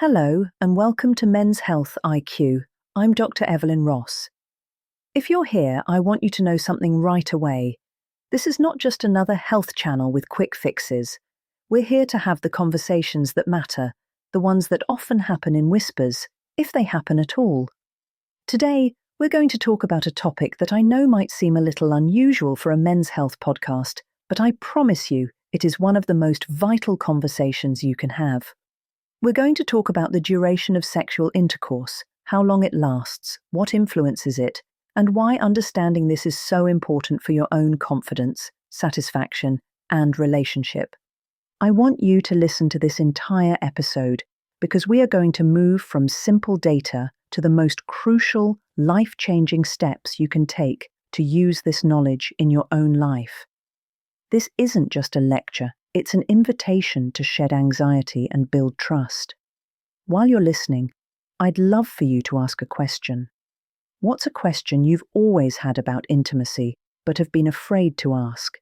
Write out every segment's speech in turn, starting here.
Hello, and welcome to Men's Health IQ. I'm Dr. Evelyn Ross. If you're here, I want you to know something right away. This is not just another health channel with quick fixes. We're here to have the conversations that matter, the ones that often happen in whispers, if they happen at all. Today, we're going to talk about a topic that I know might seem a little unusual for a men's health podcast, but I promise you, it is one of the most vital conversations you can have. We're going to talk about the duration of sexual intercourse, how long it lasts, what influences it, and why understanding this is so important for your own confidence, satisfaction, and relationship. I want you to listen to this entire episode because we are going to move from simple data to the most crucial, life-changing steps you can take to use this knowledge in your own life. This isn't just a lecture. It's an invitation to shed anxiety and build trust. While you're listening, I'd love for you to ask a question. What's a question you've always had about intimacy, but have been afraid to ask?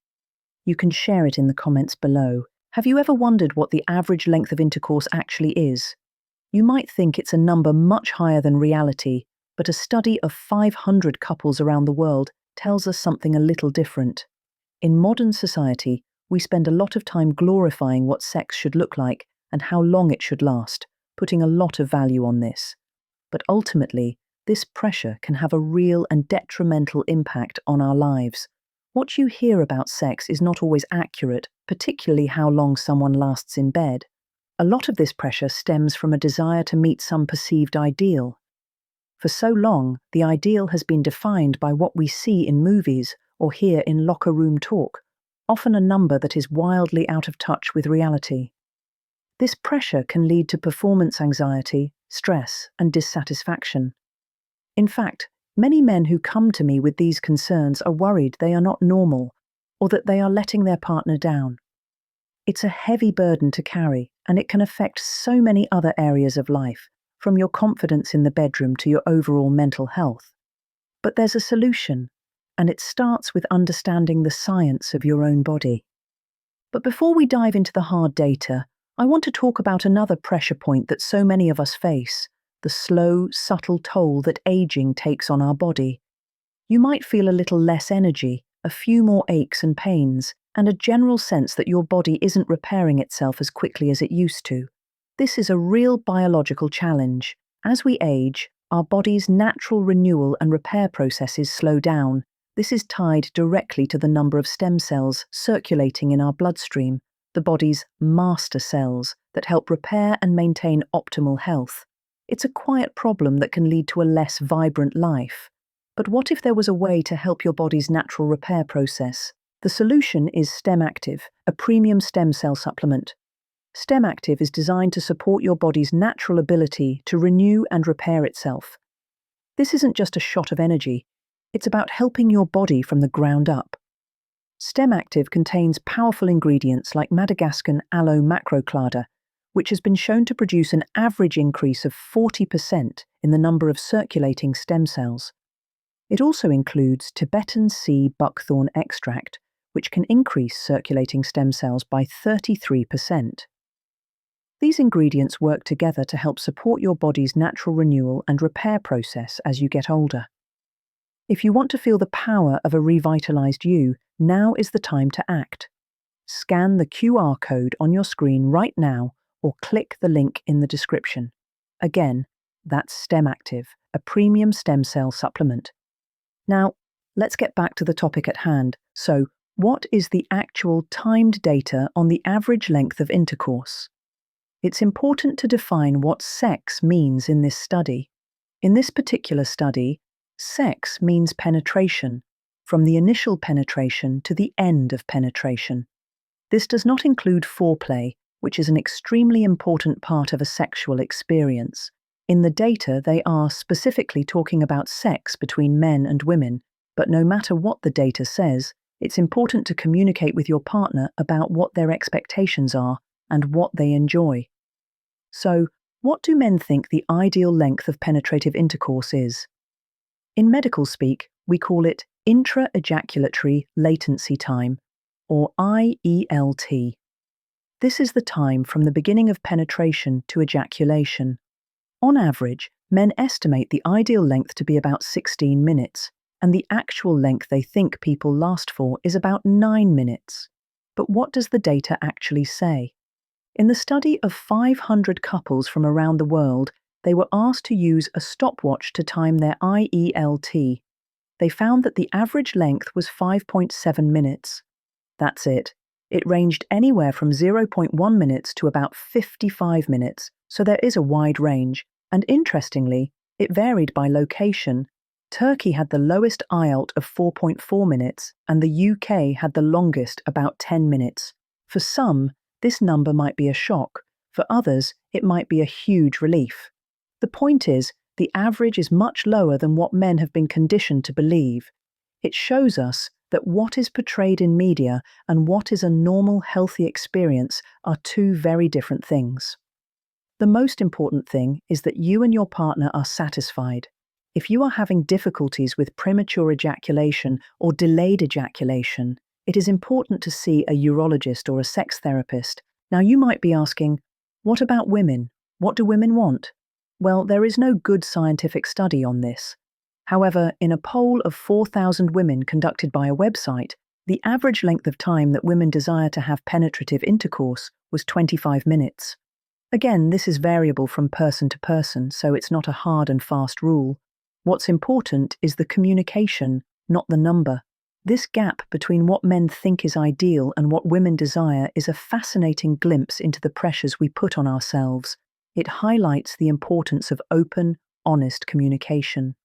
You can share it in the comments below. Have you ever wondered what the average length of intercourse actually is? You might think it's a number much higher than reality, but a study of 500 couples around the world tells us something a little different. In modern society, we spend a lot of time glorifying what sex should look like and how long it should last, putting a lot of value on this. But ultimately, this pressure can have a real and detrimental impact on our lives. What you hear about sex is not always accurate, particularly how long someone lasts in bed. A lot of this pressure stems from a desire to meet some perceived ideal. For so long, the ideal has been defined by what we see in movies or hear in locker room talk, often a number that is wildly out of touch with reality. This pressure can lead to performance anxiety, stress, and dissatisfaction. In fact, many men who come to me with these concerns are worried they are not normal, or that they are letting their partner down. It's a heavy burden to carry, and it can affect so many other areas of life, from your confidence in the bedroom to your overall mental health. But there's a solution, and it starts with understanding the science of your own body. But before we dive into the hard data, I want to talk about another pressure point that so many of us face, the slow, subtle toll that aging takes on our body. You might feel a little less energy, a few more aches and pains, and a general sense that your body isn't repairing itself as quickly as it used to. This is a real biological challenge. As we age, our body's natural renewal and repair processes slow down. This is tied directly to the number of stem cells circulating in our bloodstream, the body's master cells that help repair and maintain optimal health. It's a quiet problem that can lead to a less vibrant life. But what if there was a way to help your body's natural repair process? The solution is Stem Active, a premium stem cell supplement. Stem Active is designed to support your body's natural ability to renew and repair itself. This isn't just a shot of energy. It's about helping your body from the ground up. Stem Active contains powerful ingredients like Madagascan aloe macroclada, which has been shown to produce an average increase of 40% in the number of circulating stem cells. It also includes Tibetan sea buckthorn extract, which can increase circulating stem cells by 33%. These ingredients work together to help support your body's natural renewal and repair process as you get older. If you want to feel the power of a revitalized you, now is the time to act. Scan the QR code on your screen right now or click the link in the description. Again, that's Stem Active, a premium stem cell supplement. Now, let's get back to the topic at hand. So, what is the actual timed data on the average length of intercourse? It's important to define what sex means in this study. In this particular study, sex means penetration, from the initial penetration to the end of penetration. This does not include foreplay, which is an extremely important part of a sexual experience. In the data, they are specifically talking about sex between men and women, but no matter what the data says, it's important to communicate with your partner about what their expectations are and what they enjoy. So, what do men think the ideal length of penetrative intercourse is? In medical speak, we call it intra-ejaculatory latency time, or IELT. This is the time from the beginning of penetration to ejaculation. On average, men estimate the ideal length to be about 16 minutes, and the actual length they think people last for is about 9 minutes. But what does the data actually say? In the study of 500 couples from around the world, they were asked to use a stopwatch to time their IELT. They found that the average length was 5.7 minutes. That's it. It ranged anywhere from 0.1 minutes to about 55 minutes, so there is a wide range. And interestingly, it varied by location. Turkey had the lowest IELT of 4.4 minutes, and the UK had the longest, about 10 minutes. For some, this number might be a shock. For others, it might be a huge relief. The point is, the average is much lower than what men have been conditioned to believe. It shows us that what is portrayed in media and what is a normal, healthy experience are two very different things. The most important thing is that you and your partner are satisfied. If you are having difficulties with premature ejaculation or delayed ejaculation, it is important to see a urologist or a sex therapist. Now you might be asking, what about women? What do women want? Well, there is no good scientific study on this. However, in a poll of 4,000 women conducted by a website, the average length of time that women desire to have penetrative intercourse was 25 minutes. Again, this is variable from person to person, so it's not a hard and fast rule. What's important is the communication, not the number. This gap between what men think is ideal and what women desire is a fascinating glimpse into the pressures we put on ourselves. It highlights the importance of open, honest communication.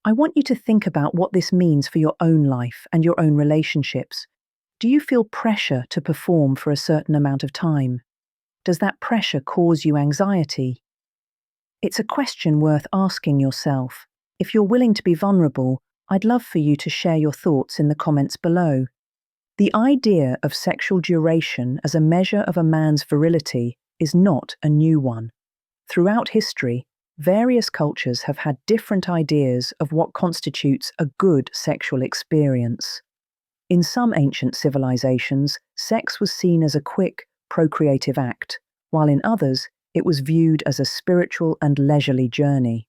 I want you to think about what this means for your own life and your own relationships. Do you feel pressure to perform for a certain amount of time? Does that pressure cause you anxiety? It's a question worth asking yourself. If you're willing to be vulnerable, I'd love for you to share your thoughts in the comments below. The idea of sexual duration as a measure of a man's virility is not a new one. Throughout history, various cultures have had different ideas of what constitutes a good sexual experience. In some ancient civilizations, sex was seen as a quick, procreative act, while in others, it was viewed as a spiritual and leisurely journey.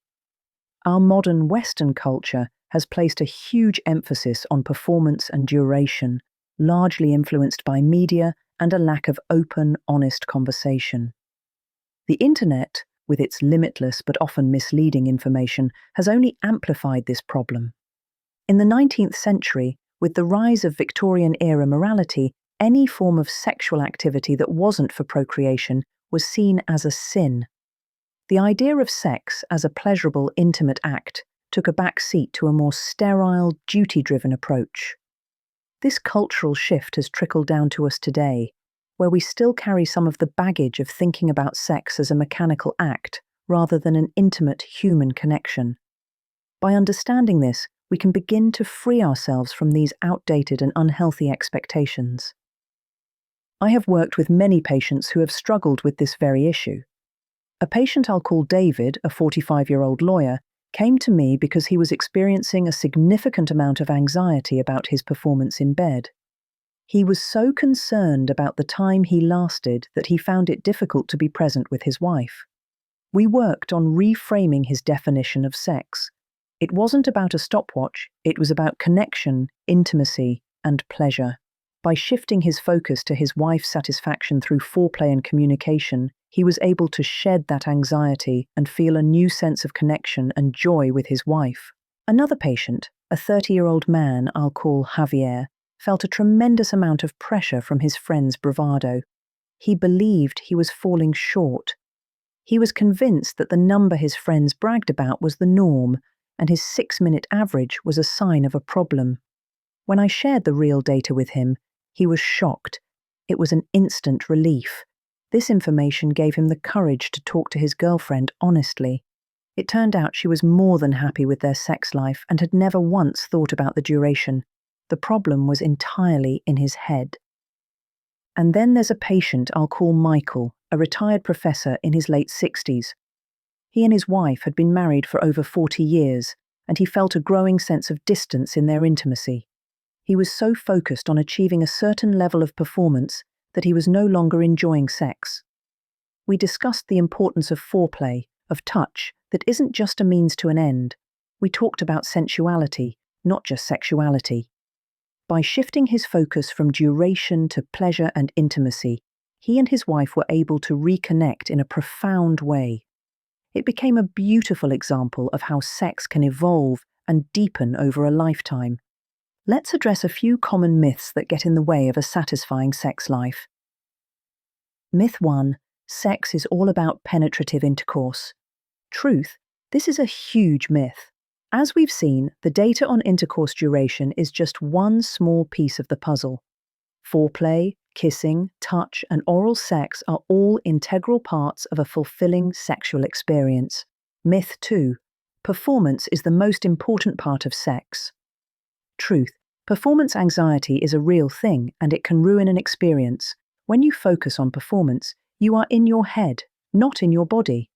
Our modern Western culture has placed a huge emphasis on performance and duration, largely influenced by media and a lack of open, honest conversation. The internet, with its limitless but often misleading information, has only amplified this problem. In the 19th century, with the rise of Victorian-era morality, any form of sexual activity that wasn't for procreation was seen as a sin. The idea of sex as a pleasurable, intimate act took a back seat to a more sterile, duty-driven approach. This cultural shift has trickled down to us today, where we still carry some of the baggage of thinking about sex as a mechanical act rather than an intimate human connection. By understanding this, we can begin to free ourselves from these outdated and unhealthy expectations. I have worked with many patients who have struggled with this very issue. A patient I'll call David, a 45-year-old lawyer, came to me because he was experiencing a significant amount of anxiety about his performance in bed. He was so concerned about the time he lasted that he found it difficult to be present with his wife. We worked on reframing his definition of sex. It wasn't about a stopwatch, it was about connection, intimacy, and pleasure. By shifting his focus to his wife's satisfaction through foreplay and communication, he was able to shed that anxiety and feel a new sense of connection and joy with his wife. Another patient, a 30-year-old man I'll call Javier, felt a tremendous amount of pressure from his friend's bravado. He believed he was falling short. He was convinced that the number his friends bragged about was the norm, and his 6-minute average was a sign of a problem. When I shared the real data with him, he was shocked. It was an instant relief. This information gave him the courage to talk to his girlfriend honestly. It turned out she was more than happy with their sex life and had never once thought about the duration. The problem was entirely in his head. And then there's a patient I'll call Michael, a retired professor in his late 60s. He and his wife had been married for over 40 years, and he felt a growing sense of distance in their intimacy. He was so focused on achieving a certain level of performance that he was no longer enjoying sex. We discussed the importance of foreplay, of touch, that isn't just a means to an end. We talked about sensuality, not just sexuality. By shifting his focus from duration to pleasure and intimacy, he and his wife were able to reconnect in a profound way. It became a beautiful example of how sex can evolve and deepen over a lifetime. Let's address a few common myths that get in the way of a satisfying sex life. Myth 1. Sex is all about penetrative intercourse. Truth: this is a huge myth. As we've seen, the data on intercourse duration is just one small piece of the puzzle. Foreplay, kissing, touch, and oral sex are all integral parts of a fulfilling sexual experience. Myth 2. Performance is the most important part of sex. Truth: performance anxiety is a real thing and it can ruin an experience. When you focus on performance, you are in your head, not in your body.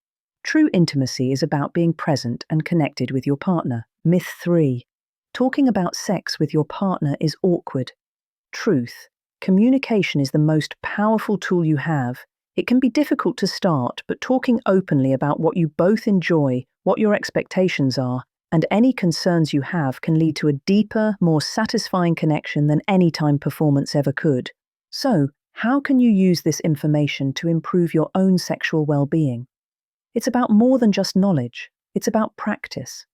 True intimacy is about being present and connected with your partner. Myth 3. Talking about sex with your partner is awkward. Truth: communication is the most powerful tool you have. It can be difficult to start, but talking openly about what you both enjoy, what your expectations are, and any concerns you have can lead to a deeper, more satisfying connection than any time performance ever could. So, how can you use this information to improve your own sexual well-being? It's about more than just knowledge. It's about practice.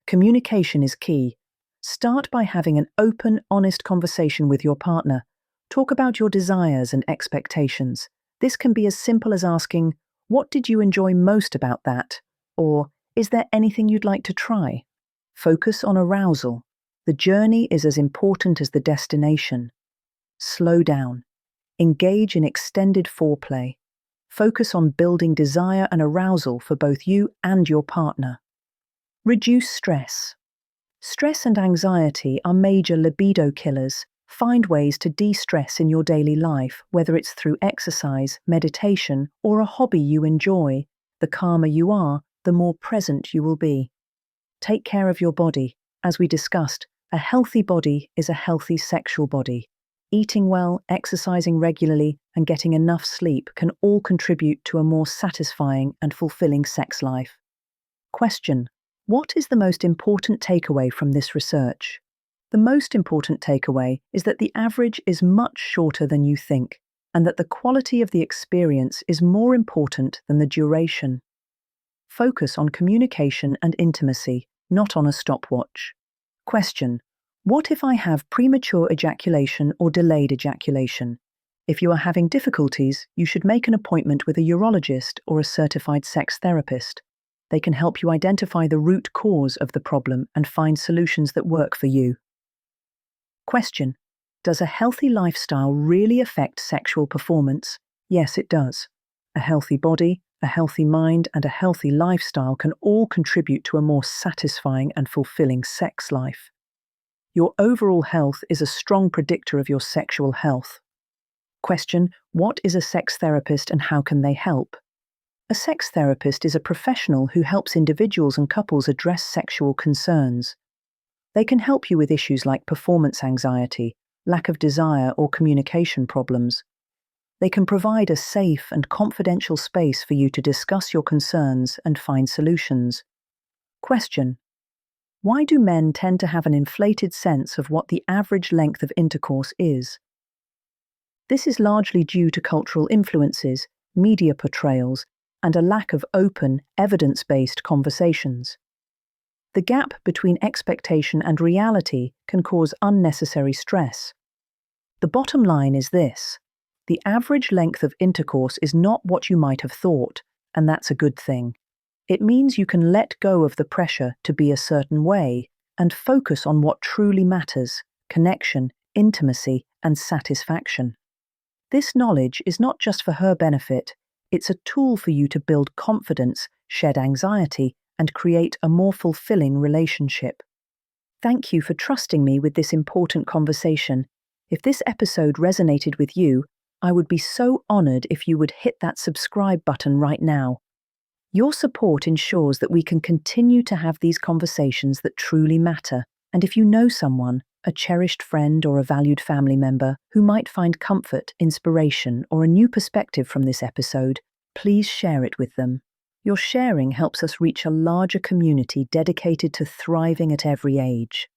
Communication is key. Start by having an open, honest conversation with your partner. Talk about your desires and expectations. This can be as simple as asking, "What did you enjoy most about that?" Or, "Is there anything you'd like to try?" Focus on arousal. The journey is as important as the destination. Slow down. Engage in extended foreplay. Focus on building desire and arousal for both you and your partner. Reduce stress. Stress and anxiety are major libido killers. Find ways to de-stress in your daily life, whether it's through exercise, meditation, or a hobby you enjoy. The calmer you are, the more present you will be. Take care of your body. As we discussed, a healthy body is a healthy sexual body. Eating well, exercising regularly, and getting enough sleep can all contribute to a more satisfying and fulfilling sex life. Question: what is the most important takeaway from this research? The most important takeaway is that the average is much shorter than you think, and that the quality of the experience is more important than the duration. Focus on communication and intimacy, not on a stopwatch. Question: what if I have premature ejaculation or delayed ejaculation? If you are having difficulties, you should make an appointment with a urologist or a certified sex therapist. They can help you identify the root cause of the problem and find solutions that work for you. Question: does a healthy lifestyle really affect sexual performance? Yes, it does. A healthy body, a healthy mind, and a healthy lifestyle can all contribute to a more satisfying and fulfilling sex life. Your overall health is a strong predictor of your sexual health. Question: what is a sex therapist and how can they help? A sex therapist is a professional who helps individuals and couples address sexual concerns. They can help you with issues like performance anxiety, lack of desire, or communication problems. They can provide a safe and confidential space for you to discuss your concerns and find solutions. Question: why do men tend to have an inflated sense of what the average length of intercourse is? This is largely due to cultural influences, media portrayals, and a lack of open, evidence-based conversations. The gap between expectation and reality can cause unnecessary stress. The bottom line is this: the average length of intercourse is not what you might have thought, and that's a good thing. It means you can let go of the pressure to be a certain way and focus on what truly matters: connection, intimacy, and satisfaction. This knowledge is not just for her benefit, it's a tool for you to build confidence, shed anxiety, and create a more fulfilling relationship. Thank you for trusting me with this important conversation. If this episode resonated with you, I would be so honored if you would hit that subscribe button right now. Your support ensures that we can continue to have these conversations that truly matter. And if you know someone, a cherished friend or a valued family member who might find comfort, inspiration, or a new perspective from this episode, please share it with them. Your sharing helps us reach a larger community dedicated to thriving at every age.